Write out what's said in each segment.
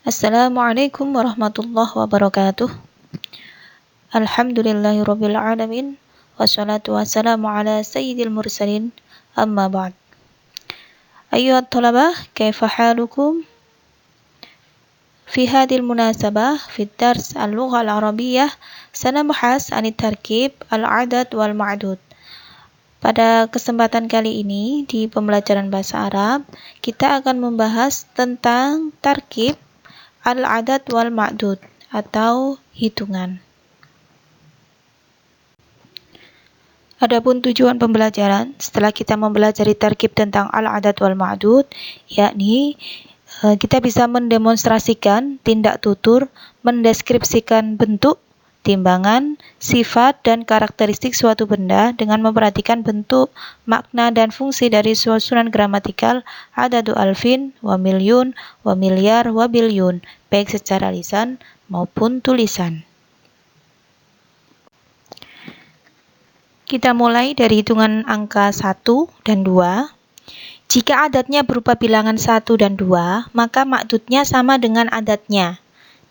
Assalamualaikum warahmatullahi wabarakatuh. Alhamdulillahirabbil alamin. Wassalatu wassalamu ala sayyidil mursalin. Amma ba'd. Ayyuhat thalabah, kaifa halukum? Fi hadhil munasabah fi dars al-lughah al-arabiyyah sanabahas 'anit tarkib al-'adad wal ma'dud. Pada kesempatan kali ini di pembelajaran bahasa Arab, kita akan membahas tentang tarkib al-'adad wal ma'dud atau hitungan. Adapun tujuan pembelajaran setelah kita mempelajari tarkib tentang al-'adad wal ma'dud, yakni kita bisa mendemonstrasikan tindak tutur, mendeskripsikan bentuk, timbangan, sifat, dan karakteristik suatu benda dengan memperhatikan bentuk, makna, dan fungsi dari susunan gramatikal adadu alfin, wa milyun, wa milyar, wa bilyun, baik secara lisan maupun tulisan. Kita mulai dari hitungan angka 1 dan 2. Jika adatnya berupa bilangan 1 dan 2, maka ma'dudnya sama dengan adatnya.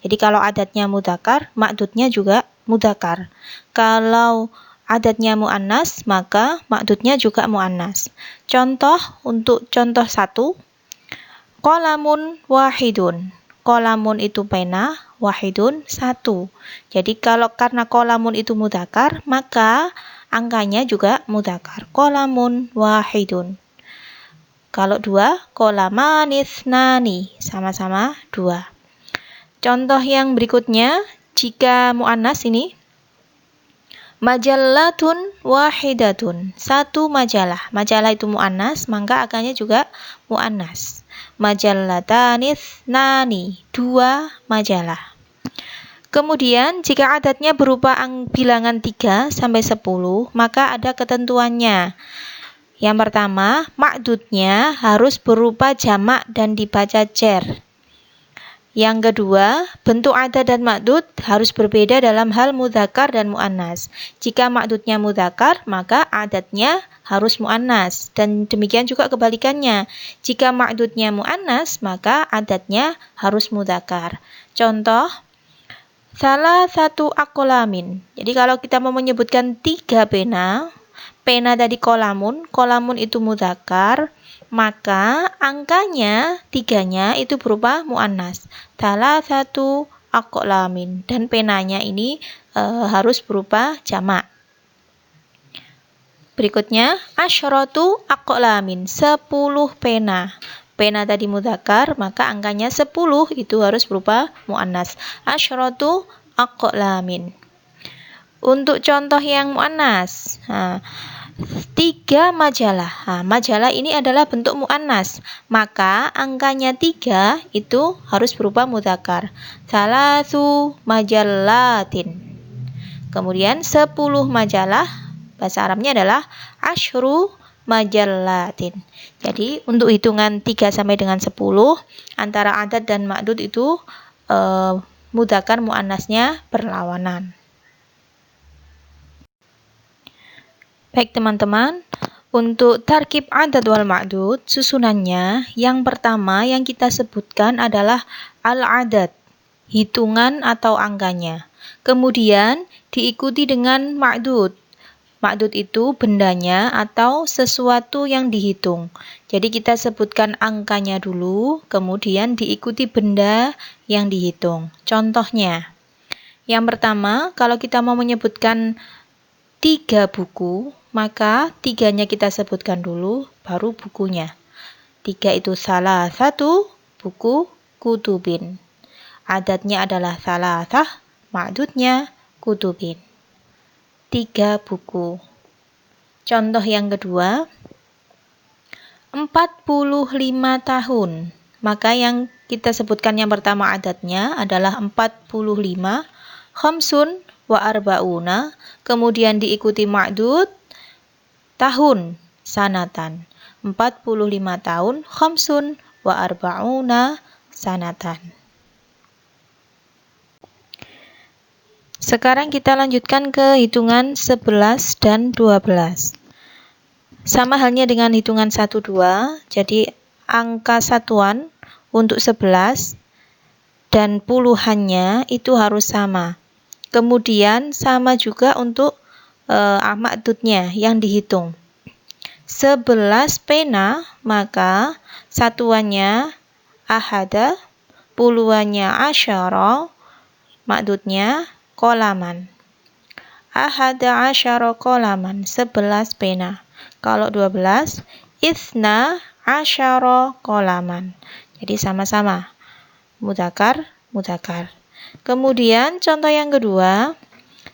Jadi kalau adatnya mudzakkar, ma'dudnya juga mudzakkar. Kalau adatnya muannas, maka ma'dudnya juga muannas. Contoh untuk contoh 1, qalamun wahidun. Qalamun itu pena, wahidun 1. Jadi karena qalamun itu mudzakkar, maka angkanya juga mudzakkar. Qalamun wahidun. Kalau 2, qalamanitsnani, sama-sama 2. Contoh yang berikutnya, jika muannas ini majallatun wahidatun, 1 majalah. Majalah itu muannas, maka angkanya juga muannas. Majallatanitsnani, 2 majalah. Kemudian jika adatnya berupa bilangan 3 sampai 10, maka ada ketentuannya. Yang pertama, ma'dudnya harus berupa jamak dan dibaca jar. Yang kedua, bentuk adad dan ma'dud harus berbeda dalam hal mudzakkar dan muannas. Jika ma'dudnya mudzakkar, maka adatnya harus muannas, dan demikian juga kebalikannya. Jika ma'dudnya muannas, maka adatnya harus mudzakkar. Contoh, salah satu aqlamin. Jadi kalau kita mau menyebutkan 3 pena, pena tadi qalamun itu mudzakkar, maka angkanya 3-nya itu berupa muannas. Salah satu aqlamin, dan penanya ini harus berupa jamak. Berikutnya, asyratu aqlamin, 10 pena. Pena tadi mudzakkar, maka angkanya 10 itu harus berupa muannas. Asyratu aqlamin. Untuk contoh yang muannas, 3 majalah. Majalah ini adalah bentuk muannas, maka angkanya 3 itu harus berupa mudzakkar. Salasu majallatin. Kemudian 10 majalah, bahasa Arabnya adalah asyru majallatin. Jadi untuk hitungan 3 sampai dengan 10, antara adad dan ma'dud itu mudzakkar muannasnya berlawanan. Baik teman-teman, untuk tarkib adad wal ma'dud, susunannya yang pertama yang kita sebutkan adalah al-adad, hitungan atau angkanya. Kemudian diikuti dengan ma'dud. Ma'dud itu bendanya atau sesuatu yang dihitung. Jadi kita sebutkan angkanya dulu, kemudian diikuti benda yang dihitung. Contohnya, yang pertama, kalau kita mau menyebutkan 3 buku, maka 3-nya kita sebutkan dulu, baru bukunya. 3 itu salah satu buku kutubin. Adatnya adalah salasah, ma'dudnya kutubin. 3 buku. Contoh yang kedua, 45 tahun. Maka yang kita sebutkan yang pertama adatnya adalah 45, khamsun wa arba'una, kemudian diikuti ma'dud, tahun, sanatan. 45 tahun, khamsun wa arba'una sanatan. Sekarang kita lanjutkan ke hitungan 11 dan 12. Sama halnya dengan hitungan 1, 2, jadi angka satuan untuk 11 dan puluhannya itu harus sama. Kemudian sama juga untuk ma'dudnya yang dihitung. 11 pena, maka satuannya ahada, puluhannya asyara, ma'dudnya qalaman. Ahada asyara qalaman, 11 pena. Kalau 12, itsna asyara qalaman. Jadi sama-sama. Mudzakkar, mudzakkar. Kemudian contoh yang kedua,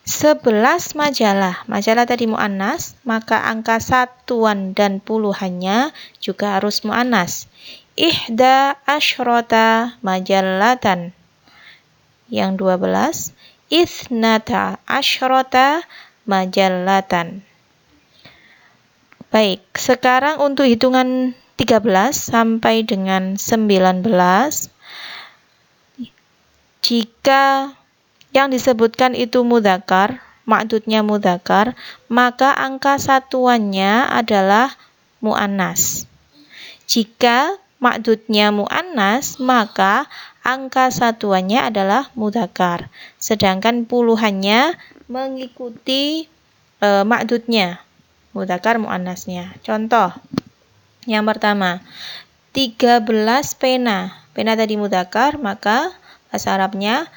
11 majalah. Majalah tadi muannas, maka angka satuan dan puluhannya juga harus muannas. Ihda asyrota majallatan. Yang 12, ithnata asyrota majallatan. Baik, sekarang untuk hitungan 13 sampai dengan 19. Jika yang disebutkan itu mudzakkar, ma'dudnya mudzakkar, maka angka satuannya adalah muannas. Jika ma'dudnya muannas, maka angka satuannya adalah mudzakkar. Sedangkan puluhannya mengikuti ma'dudnya, mudzakkar muannasnya. Contoh yang pertama, 13 pena. Pena tadi mudzakkar, maka bahasa Arabnya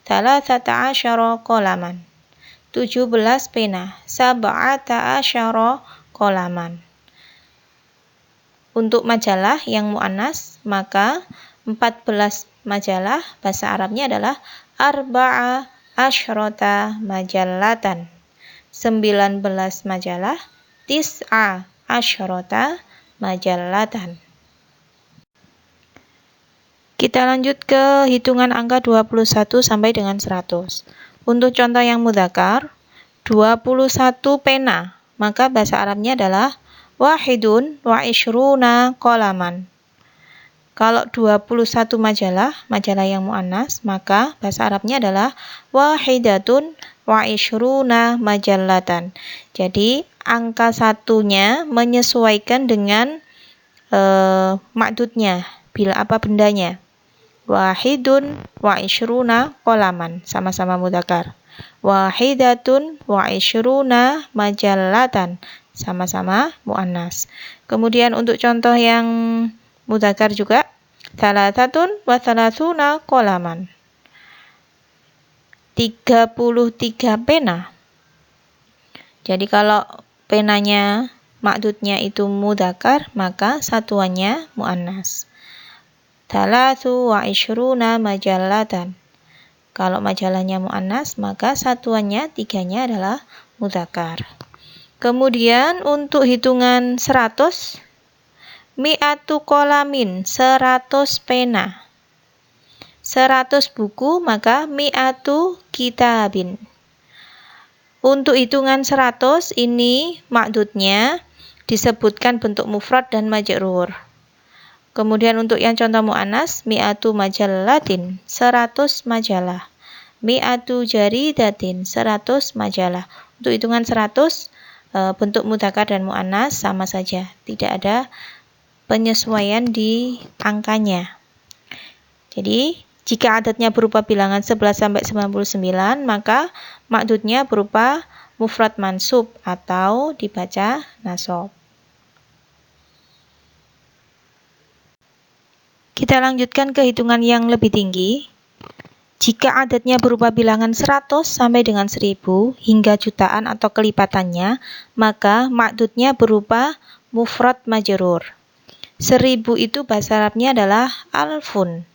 thalathata asyara qalaman. 17 pena, sab'ata asyara qalaman. Untuk majalah yang muannas, maka 14 majalah, bahasa Arabnya adalah arba'a asyrota majallatan. 19 majalah, tis'a asyrota majallatan. Kita lanjut ke hitungan angka 21 sampai dengan 100. Untuk contoh yang mudzakkar, 21 pena, maka bahasa Arabnya adalah wahidun wa ishruna qalaman. Kalau 21 majalah, majalah yang muannas, maka bahasa Arabnya adalah wahidatun wa ishruna majallatan. Jadi angka satunya menyesuaikan dengan ma'dudnya, bila apa bendanya. Wahidun wa ishruna qalaman, sama-sama mudzakkar. Wahidatun wa ishruna majallatan, sama-sama muannas. Kemudian untuk contoh yang mudzakkar juga, thalathatun wa thalathuna qalaman. 33 pena. Jadi kalau penanya ma'dudnya itu mudzakkar, maka satuannya muannas. Thalathu wa ishruna majallatan. Kalau majalahnya muannas, maka satuannya tiganya adalah mudzakkar. Kemudian untuk hitungan 100, mi'atu qalamin, 100 pena. 100 buku, maka mi'atu kitabin. Untuk hitungan 100 ini ma'dudnya disebutkan bentuk mufrad dan majrur. Kemudian untuk yang contoh muannas, mi'atu majallatin, 100 majalah. Mi'atu jaridatin, 100 majalah. Untuk hitungan 100, bentuk mudzakkar dan muannas sama saja, tidak ada penyesuaian di angkanya. Jadi, jika adatnya berupa bilangan 11 sampai 99, maka ma'dudnya berupa mufrad mansub atau dibaca nasab. Kita lanjutkan ke hitungan yang lebih tinggi. Jika adatnya berupa bilangan 100 sampai dengan 1000 hingga jutaan atau kelipatannya, maka ma'dudnya berupa mufrad majrur. 1000 itu bahasa Arabnya adalah alfun.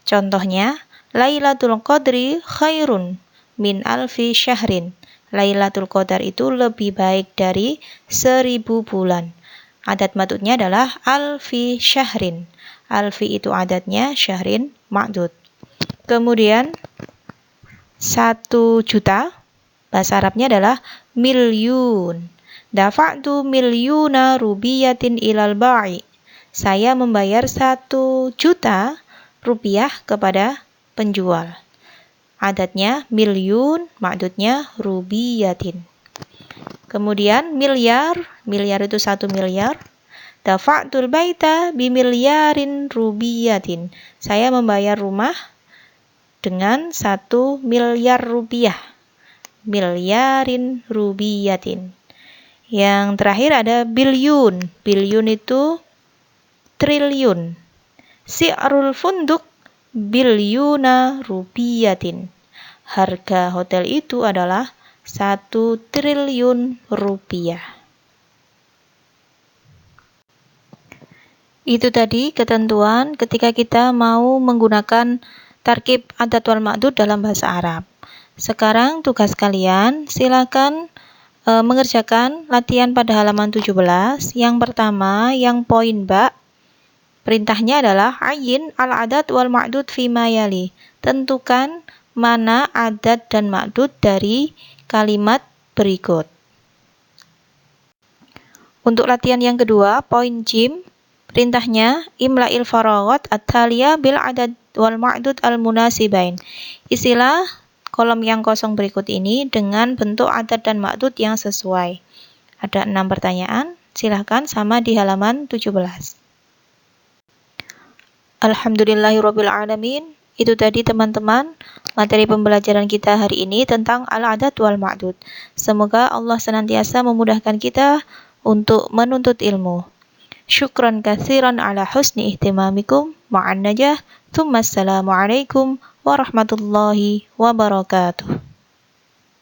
Contohnya, Lailatul Qadri khairun min alfi syahrin. Lailatul Qadar itu lebih baik dari 1000 bulan. Adat ma'dudnya adalah alfi syahrin. Alfi itu adatnya, syahrin ma'dud. Kemudian 1 juta, bahasa Arabnya adalah milyun. Dafa'tu milyuna rubiyatin ilal ba'i. Saya membayar 1 juta rupiah kepada penjual. Adatnya milyun, ma'dudnya rubiyatin. Kemudian miliar, miliar itu 1 miliar. Dafa'tul baita bimilyarin rubiyatin. Saya membayar rumah dengan 1 miliar rupiah. Milyarin rubiyatin. Yang terakhir ada bilyun. Bilyun itu triliun. Si'rul funduk bilyuna rubiyatin. Harga hotel itu adalah 1 triliun rupiah. Itu tadi ketentuan ketika kita mau menggunakan tarkib adat wal ma'dud dalam bahasa Arab. Sekarang tugas kalian, silakan mengerjakan latihan pada halaman 17. Yang pertama, yang poin ba, perintahnya adalah ayin al-adat wal ma'dud fima yali. Tentukan mana adat dan ma'dud dari kalimat berikut. Untuk latihan yang kedua, poin jim, perintahnya imla'il faraghat at-taliya bil adad wal ma'dud al-munasibain. Isilah kolom yang kosong berikut ini dengan bentuk adat dan ma'dud yang sesuai. Ada 6 pertanyaan, silahkan sama di halaman 17. Alhamdulillahirabbil alamin. Itu tadi teman-teman materi pembelajaran kita hari ini tentang al-adat wal ma'dud. Semoga Allah senantiasa memudahkan kita untuk menuntut ilmu. Syukran katsiran ala husni ihtimamikum. Ma'an najah. Tsumma assalamualaikum warahmatullahi wabarakatuh.